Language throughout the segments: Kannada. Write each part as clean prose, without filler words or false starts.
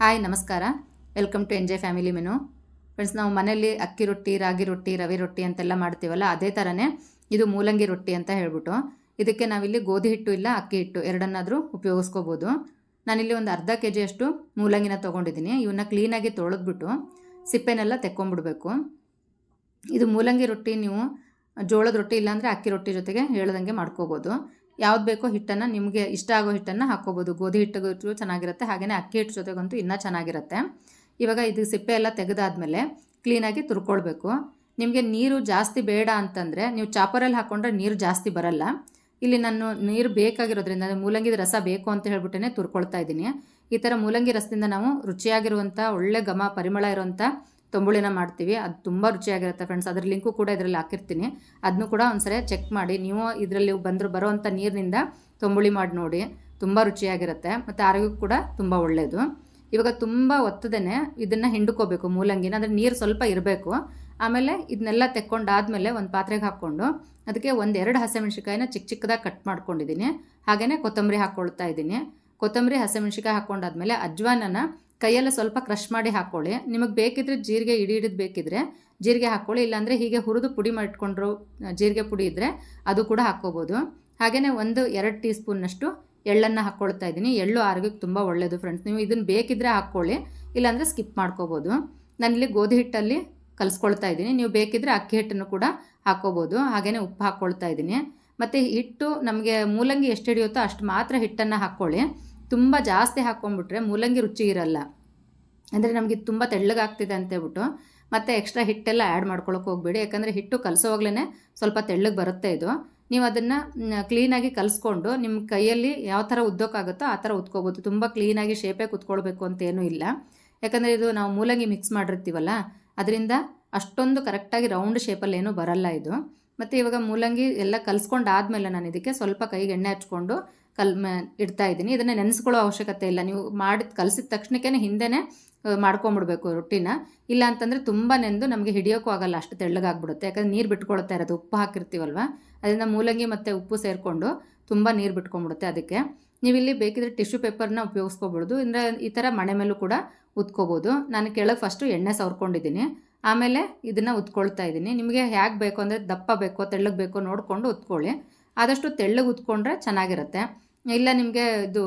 ಹಾಯ್ ನಮಸ್ಕಾರ, welcome to enjoy family menu. Friends, ನಾವು ಮನೆಯಲ್ಲಿ ಅಕ್ಕಿ ರೊಟ್ಟಿ, ರಾಗಿ ರೊಟ್ಟಿ, ರವೆ ರೊಟ್ಟಿ ಅಂತೆಲ್ಲ ಮಾಡ್ತೀವಲ್ಲ, ಅದೇ ಥರನೇ ಇದು ಮೂಲಂಗಿ ರೊಟ್ಟಿ ಅಂತ ಹೇಳ್ಬಿಟ್ಟು. ಇದಕ್ಕೆ ನಾವಿಲ್ಲಿ ಗೋಧಿ ಹಿಟ್ಟು ಇಲ್ಲ ಅಕ್ಕಿ ಹಿಟ್ಟು ಎರಡನ್ನಾದರೂ ಉಪಯೋಗಿಸ್ಕೋಬೋದು. ನಾನಿಲ್ಲಿ ಒಂದು ಅರ್ಧ kg ಅಷ್ಟು ಮೂಲಂಗಿನ ತೊಗೊಂಡಿದ್ದೀನಿ. ಇವನ್ನ ಕ್ಲೀನಾಗಿ ತೊಳೆದ್ಬಿಟ್ಟು ಸಿಪ್ಪೆನೆಲ್ಲ ತೆಕ್ಕೊಂಬಿಡ್ಬೇಕು. ಇದು ಮೂಲಂಗಿ ರೊಟ್ಟಿ ನೀವು ಜೋಳದ ರೊಟ್ಟಿ ಇಲ್ಲಾಂದರೆ ಅಕ್ಕಿ ರೊಟ್ಟಿ ಜೊತೆಗೆ ಹೇಳ್ದಂಗೆ ಮಾಡ್ಕೋಬೋದು. ಯಾವ್ದು ಬೇಕೋ ಹಿಟ್ಟನ್ನು ನಿಮಗೆ ಇಷ್ಟ ಆಗೋ ಹಿಟ್ಟನ್ನು ಹಾಕ್ಕೋಬೋದು. ಗೋಧಿ ಹಿಟ್ಟಿಗೂ ಚೆನ್ನಾಗಿರುತ್ತೆ, ಹಾಗೆಯೇ ಅಕ್ಕಿ ಹಿಟ್ಟು ಜೊತೆಗಂತೂ ಇನ್ನೂ ಚೆನ್ನಾಗಿರುತ್ತೆ. ಇವಾಗ ಇದು ಸಿಪ್ಪೆ ಎಲ್ಲ ತೆಗೆದಾದ್ಮೇಲೆ ಕ್ಲೀನಾಗಿ ತುರ್ಕೊಳ್ಬೇಕು. ನಿಮಗೆ ನೀರು ಜಾಸ್ತಿ ಬೇಡ ಅಂತಂದರೆ ನೀವು ಚಾಪರಲ್ಲಿ ಹಾಕ್ಕೊಂಡ್ರೆ ನೀರು ಜಾಸ್ತಿ ಬರಲ್ಲ. ಇಲ್ಲಿ ನಾನು ನೀರು ಬೇಕಾಗಿರೋದ್ರಿಂದ ಮೂಲಂಗಿದ ರಸ ಬೇಕು ಅಂತ ಹೇಳ್ಬಿಟ್ಟೇ ತುರ್ಕೊಳ್ತಾ ಇದ್ದೀನಿ. ಈ ಥರ ಮೂಲಂಗಿ ರಸದಿಂದ ನಾವು ರುಚಿಯಾಗಿರುವಂಥ ಒಳ್ಳೆ ಘಮ ಪರಿಮಳ ಇರುವಂಥ ತಂಬುಳಿನ ಮಾಡ್ತೀವಿ. ಅದು ತುಂಬ ರುಚಿಯಾಗಿರುತ್ತೆ ಫ್ರೆಂಡ್ಸ್. ಅದ್ರ ಲಿಂಕು ಕೂಡ ಇದರಲ್ಲಿ ಹಾಕಿರ್ತೀನಿ, ಅದನ್ನು ಕೂಡ ಒಂದ್ಸರಿ ಚೆಕ್ ಮಾಡಿ. ನೀವು ಇದರಲ್ಲಿ ಬರೋವಂಥ ನೀರಿನಿಂದ ತಂಬುಳಿ ಮಾಡಿ ನೋಡಿ, ತುಂಬ ರುಚಿಯಾಗಿರುತ್ತೆ ಮತ್ತು ಆರೋಗ್ಯಕ್ಕೂ ಕೂಡ ತುಂಬ ಒಳ್ಳೆಯದು. ಇವಾಗ ತುಂಬ ಒತ್ತದೇ ಇದನ್ನು ಹಿಂಡ್ಕೋಬೇಕು ಮೂಲಂಗಿನ, ಅಂದರೆ ನೀರು ಸ್ವಲ್ಪ ಇರಬೇಕು. ಆಮೇಲೆ ಇದನ್ನೆಲ್ಲ ತೆಕ್ಕೊಂಡಾದಮೇಲೆ ಒಂದು ಪಾತ್ರೆಗೆ ಹಾಕ್ಕೊಂಡು ಅದಕ್ಕೆ 1-2 ಹಸಿಮೆಣ್ಸಿಕಾಯಿನ ಚಿಕ್ಕ ಚಿಕ್ಕದಾಗಿ ಕಟ್ ಮಾಡ್ಕೊಂಡಿದ್ದೀನಿ. ಹಾಗೆಯೇ ಕೊತ್ತಂಬರಿ ಹಾಕ್ಕೊಳ್ತಾ ಇದ್ದೀನಿ. ಕೊತ್ತಂಬರಿ ಹಸಿಮೆಣ್ಸಿಕಾಯಿ ಹಾಕ್ಕೊಂಡಾದ್ಮೇಲೆ ಅಜ್ವಾನನ ಕೈಯೆಲ್ಲ ಸ್ವಲ್ಪ ಕ್ರಷ್ ಮಾಡಿ ಹಾಕ್ಕೊಳ್ಳಿ. ನಿಮಗೆ ಬೇಕಿದ್ರೆ ಜೀರಿಗೆ ಹಿಡಿದು ಬೇಕಿದ್ರೆ ಜೀರಿಗೆ ಹಾಕ್ಕೊಳ್ಳಿ, ಇಲ್ಲಾಂದರೆ ಹೀಗೆ ಹುರಿದು ಪುಡಿ ಮಾಡಿಟ್ಕೊಂಡ್ರು ಜೀರಿಗೆ ಪುಡಿ ಇದ್ದರೆ ಅದು ಕೂಡ ಹಾಕ್ಕೋಬೋದು. ಹಾಗೆಯೇ 1-2 ಟೀ ಸ್ಪೂನ್ನಷ್ಟು ಎಳ್ಳನ್ನು ಹಾಕ್ಕೊಳ್ತಾ ಇದ್ದೀನಿ. ಎಳ್ಳು ಆರೋಗ್ಯಕ್ಕೆ ತುಂಬ ಒಳ್ಳೆಯದು ಫ್ರೆಂಡ್ಸ್. ನೀವು ಇದನ್ನು ಬೇಕಿದ್ದರೆ ಹಾಕ್ಕೊಳ್ಳಿ, ಇಲ್ಲಾಂದರೆ ಸ್ಕಿಪ್ ಮಾಡ್ಕೋಬೋದು. ನಾನಿಲ್ಲಿ ಗೋಧಿ ಹಿಟ್ಟಲ್ಲಿ ಕಲಿಸ್ಕೊಳ್ತಾ ಇದ್ದೀನಿ. ನೀವು ಬೇಕಿದ್ದರೆ ಅಕ್ಕಿ ಹಿಟ್ಟನ್ನು ಕೂಡ ಹಾಕ್ಕೋಬೋದು. ಹಾಗೆಯೇ ಉಪ್ಪು ಹಾಕ್ಕೊಳ್ತಾ ಇದ್ದೀನಿ. ಮತ್ತು ಹಿಟ್ಟು ನಮಗೆ ಮೂಲಂಗಿ ಎಷ್ಟು ಹಿಡಿಯುತ್ತೋ ಅಷ್ಟು ಮಾತ್ರ ಹಿಟ್ಟನ್ನು ಹಾಕ್ಕೊಳ್ಳಿ. ತುಂಬ ಜಾಸ್ತಿ ಹಾಕ್ಕೊಂಡ್ಬಿಟ್ರೆ ಮೂಲಂಗಿ ರುಚಿ ಇರಲ್ಲ, ಅಂದರೆ ನಮಗೆ ತುಂಬ ತೆಳ್ಳಗಾಗ್ತಿದೆ ಅಂತೇಳ್ಬಿಟ್ಟು ಮತ್ತು ಎಕ್ಸ್ಟ್ರಾ ಹಿಟ್ಟೆಲ್ಲ ಆ್ಯಡ್ ಮಾಡ್ಕೊಳಕ್ಕೆ ಹೋಗಬೇಡಿ. ಯಾಕಂದರೆ ಹಿಟ್ಟು ಕಲಸೋವಾಗಲೇ ಸ್ವಲ್ಪ ತೆಳ್ಳಗೆ ಬರುತ್ತೆ ಇದು. ನೀವು ಅದನ್ನು ಕ್ಲೀನಾಗಿ ಕಲಿಸ್ಕೊಂಡು ನಿಮ್ಮ ಕೈಯಲ್ಲಿ ಯಾವ ಥರ ಉದ್ದೋಕ್ಕಾಗುತ್ತೋ ಆ ಥರ ಉತ್ಕೋಬೋದು. ತುಂಬ ಕ್ಲೀನಾಗಿ ಶೇಪೇ ಕುತ್ಕೊಳ್ಬೇಕು ಅಂತೇನೂ ಇಲ್ಲ, ಯಾಕಂದರೆ ಇದು ನಾವು ಮೂಲಂಗಿ ಮಿಕ್ಸ್ ಮಾಡಿರ್ತೀವಲ್ಲ, ಅದರಿಂದ ಅಷ್ಟೊಂದು ಕರೆಕ್ಟಾಗಿ ರೌಂಡ್ ಶೇಪಲ್ಲಿ ಏನೂ ಬರಲ್ಲ ಇದು. ಮತ್ತು ಇವಾಗ ಮೂಲಂಗಿ ಎಲ್ಲ ಕಲಿಸ್ಕೊಂಡಾದ್ಮೇಲೆ ನಾನು ಇದಕ್ಕೆ ಸ್ವಲ್ಪ ಕೈಗೆ ಎಣ್ಣೆ ಹಚ್ಕೊಂಡು ಇಡ್ತಾ ಇದ್ದೀನಿ. ಇದನ್ನು ನೆನೆಸ್ಕೊಳ್ಳೋ ಅವಶ್ಯಕತೆ ಇಲ್ಲ. ನೀವು ಕಲಸಿದ ತಕ್ಷಣಕ್ಕೆ ಹಿಂದೆನೇ ಮಾಡ್ಕೊಂಬಿಡ್ಬೇಕು ರೊಟ್ಟಿನ. ಇಲ್ಲ ಅಂತಂದರೆ ತುಂಬ ನೆಂದು ನಮಗೆ ಹಿಡಿಯೋಕ್ಕೂ ಆಗಲ್ಲ, ಅಷ್ಟು ತೆಳ್ಳಗಾಗ್ಬಿಡುತ್ತೆ. ಯಾಕಂದರೆ ನೀರು ಬಿಟ್ಕೊಳ್ತಾ ಇರೋದು, ಉಪ್ಪು ಹಾಕಿರ್ತೀವಲ್ವ, ಅದರಿಂದ ಮೂಲಂಗಿ ಮತ್ತು ಉಪ್ಪು ಸೇರಿಕೊಂಡು ತುಂಬ ನೀರು ಬಿಟ್ಕೊಂಡ್ಬಿಡುತ್ತೆ. ಅದಕ್ಕೆ ನೀವಿಲ್ಲಿ ಬೇಕಿದ್ರೆ ಟಿಶ್ಯೂ ಪೇಪರ್ನ ಉಪಯೋಗಿಸ್ಕೊಬೋದು, ಅಂದರೆ ಈ ಥರ ಮಣೆ ಮೇಲೂ ಕೂಡ ಉತ್ಕೋಬೋದು. ನಾನು ಕೆಳಗೆ ಫಸ್ಟು ಎಣ್ಣೆ ಸವರ್ಕೊಂಡಿದ್ದೀನಿ, ಆಮೇಲೆ ಇದನ್ನು ಉತ್ಕೊಳ್ತಾ ಇದ್ದೀನಿ. ನಿಮಗೆ ಹೇಗೆ ಬೇಕು ಅಂದರೆ ದಪ್ಪ ಬೇಕೋ ತೆಳ್ಳಗೆ ಬೇಕೋ ನೋಡಿಕೊಂಡು ಉತ್ಕೊಳ್ಳಿ. ಆದಷ್ಟು ತೆಳ್ಳಗೆ ಉತ್ಕೊಂಡ್ರೆ ಚೆನ್ನಾಗಿರುತ್ತೆ. ಇಲ್ಲ ನಿಮಗೆ ಇದು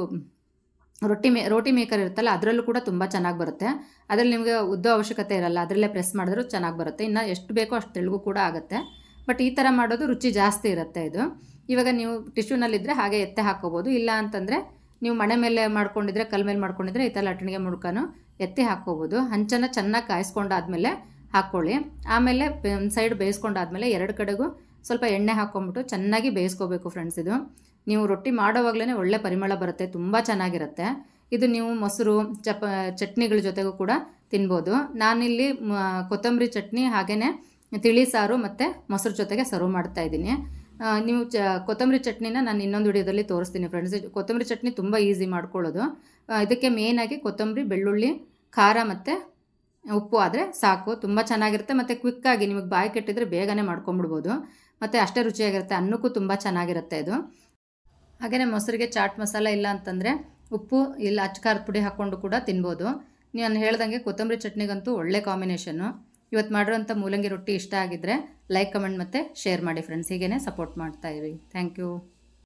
ರೋಟಿ ಮೇಕರ್ ಇರುತ್ತಲ್ಲ, ಅದರಲ್ಲೂ ಕೂಡ ತುಂಬ ಚೆನ್ನಾಗಿ ಬರುತ್ತೆ. ಅದರಲ್ಲಿ ನಿಮಗೆ ಉದ್ದೋ ಅವಶ್ಯಕತೆ ಇರಲ್ಲ, ಅದರಲ್ಲೇ ಪ್ರೆಸ್ ಮಾಡಿದ್ರೂ ಚೆನ್ನಾಗಿ ಬರುತ್ತೆ. ಇನ್ನು ಎಷ್ಟು ಬೇಕೋ ಅಷ್ಟು ತೆಳ್ಳಗೂ ಕೂಡ ಆಗುತ್ತೆ. ಬಟ್ ಈ ಥರ ಮಾಡೋದು ರುಚಿ ಜಾಸ್ತಿ ಇರುತ್ತೆ ಇದು. ಇವಾಗ ನೀವು ಟಿಶ್ಯೂನಲ್ಲಿದ್ದರೆ ಹಾಗೆ ಎತ್ತೆ ಹಾಕ್ಕೋಬೋದು. ಇಲ್ಲ ಅಂತಂದರೆ ನೀವು ಮಣೆ ಮೇಲೆ ಮಾಡ್ಕೊಂಡಿದ್ರೆ, ಕಲ್ ಮೇಲೆ ಮಾಡ್ಕೊಂಡಿದ್ರೆ ಈ ಥರ ಲಟ್ಟಣಿಗೆ ಮುಡ್ಕೊಂಡು ಎತ್ತಿ ಹಾಕ್ಕೋಬೋದು. ಹಂಚನ್ನು ಚೆನ್ನಾಗಿ ಕಾಯಿಸ್ಕೊಂಡಾದ್ಮೇಲೆ ಹಾಕ್ಕೊಳ್ಳಿ. ಆಮೇಲೆ ಒಂದು ಸೈಡ್ ಬೇಯಿಸ್ಕೊಂಡಾದ್ಮೇಲೆ 2 ಕಡೆಗೂ ಸ್ವಲ್ಪ ಎಣ್ಣೆ ಹಾಕ್ಕೊಂಬಿಟ್ಟು ಚೆನ್ನಾಗಿ ಬೇಯಿಸ್ಕೋಬೇಕು ಫ್ರೆಂಡ್ಸ್. ಇದು ನೀವು ರೊಟ್ಟಿ ಮಾಡೋವಾಗಲೇ ಒಳ್ಳೆ ಪರಿಮಳ ಬರುತ್ತೆ, ತುಂಬ ಚೆನ್ನಾಗಿರುತ್ತೆ. ಇದು ನೀವು ಮೊಸರು ಚಟ್ನಿಗಳ ಜೊತೆಗೂ ಕೂಡ ತಿನ್ಬೋದು. ನಾನಿಲ್ಲಿ ಕೊತ್ತಂಬರಿ ಚಟ್ನಿ ಹಾಗೆಯೇ ತಿಳಿ ಸಾರು ಮತ್ತು ಮೊಸರು ಜೊತೆಗೆ ಸರ್ವ್ ಮಾಡ್ತಾಯಿದ್ದೀನಿ. ನೀವು ಕೊತ್ತಂಬರಿ ಚಟ್ನಿನ ನಾನು ಇನ್ನೊಂದು ವಿಡಿಯೋದಲ್ಲಿ ತೋರಿಸ್ತೀನಿ ಫ್ರೆಂಡ್ಸ್. ಕೊತ್ತಂಬರಿ ಚಟ್ನಿ ತುಂಬ ಈಸಿ ಮಾಡ್ಕೊಳ್ಳೋದು. ಇದಕ್ಕೆ ಮೇಯ್ನಾಗಿ ಕೊತ್ತಂಬರಿ, ಬೆಳ್ಳುಳ್ಳಿ, ಖಾರ ಮತ್ತು ಉಪ್ಪು ಆದರೆ ಸಾಕು, ತುಂಬ ಚೆನ್ನಾಗಿರುತ್ತೆ. ಮತ್ತು ಕ್ವಿಕ್ಕಾಗಿ ನಿಮಗೆ ಬಾಯಿ ಕೆಟ್ಟಿದ್ರೆ ಬೇಗನೆ ಮಾಡ್ಕೊಂಬಿಡ್ಬೋದು, ಮತ್ತು ಅಷ್ಟೇ ರುಚಿಯಾಗಿರುತ್ತೆ. ಅನ್ನಕ್ಕೂ ತುಂಬ ಚೆನ್ನಾಗಿರುತ್ತೆ ಇದು. ಹಾಗೆಯೇ ಮೊಸರಿಗೆ ಚಾಟ್ ಮಸಾಲ ಇಲ್ಲ ಅಂತಂದರೆ ಉಪ್ಪು ಇಲ್ಲ ಅಚ್ಕಾರದ ಪುಡಿ ಹಾಕ್ಕೊಂಡು ಕೂಡ ತಿನ್ಬೋದು. ನಾನು ಹೇಳ್ದಂಗೆ ಕೊತ್ತಂಬರಿ ಚಟ್ನಿಗಂತೂ ಒಳ್ಳೆ ಕಾಂಬಿನೇಷನ್ನು. ಇವತ್ತು ಮಾಡಿರೋಂಥ ಮೂಲಂಗಿ ರೊಟ್ಟಿ ಇಷ್ಟ ಆಗಿದ್ದರೆ ಲೈಕ್, ಕಮೆಂಟ್ ಮತ್ತು ಶೇರ್ ಮಾಡಿ ಫ್ರೆಂಡ್ಸ್. ಹೀಗೇ ಸಪೋರ್ಟ್ ಮಾಡ್ತಾಯಿರಿ. Thank you.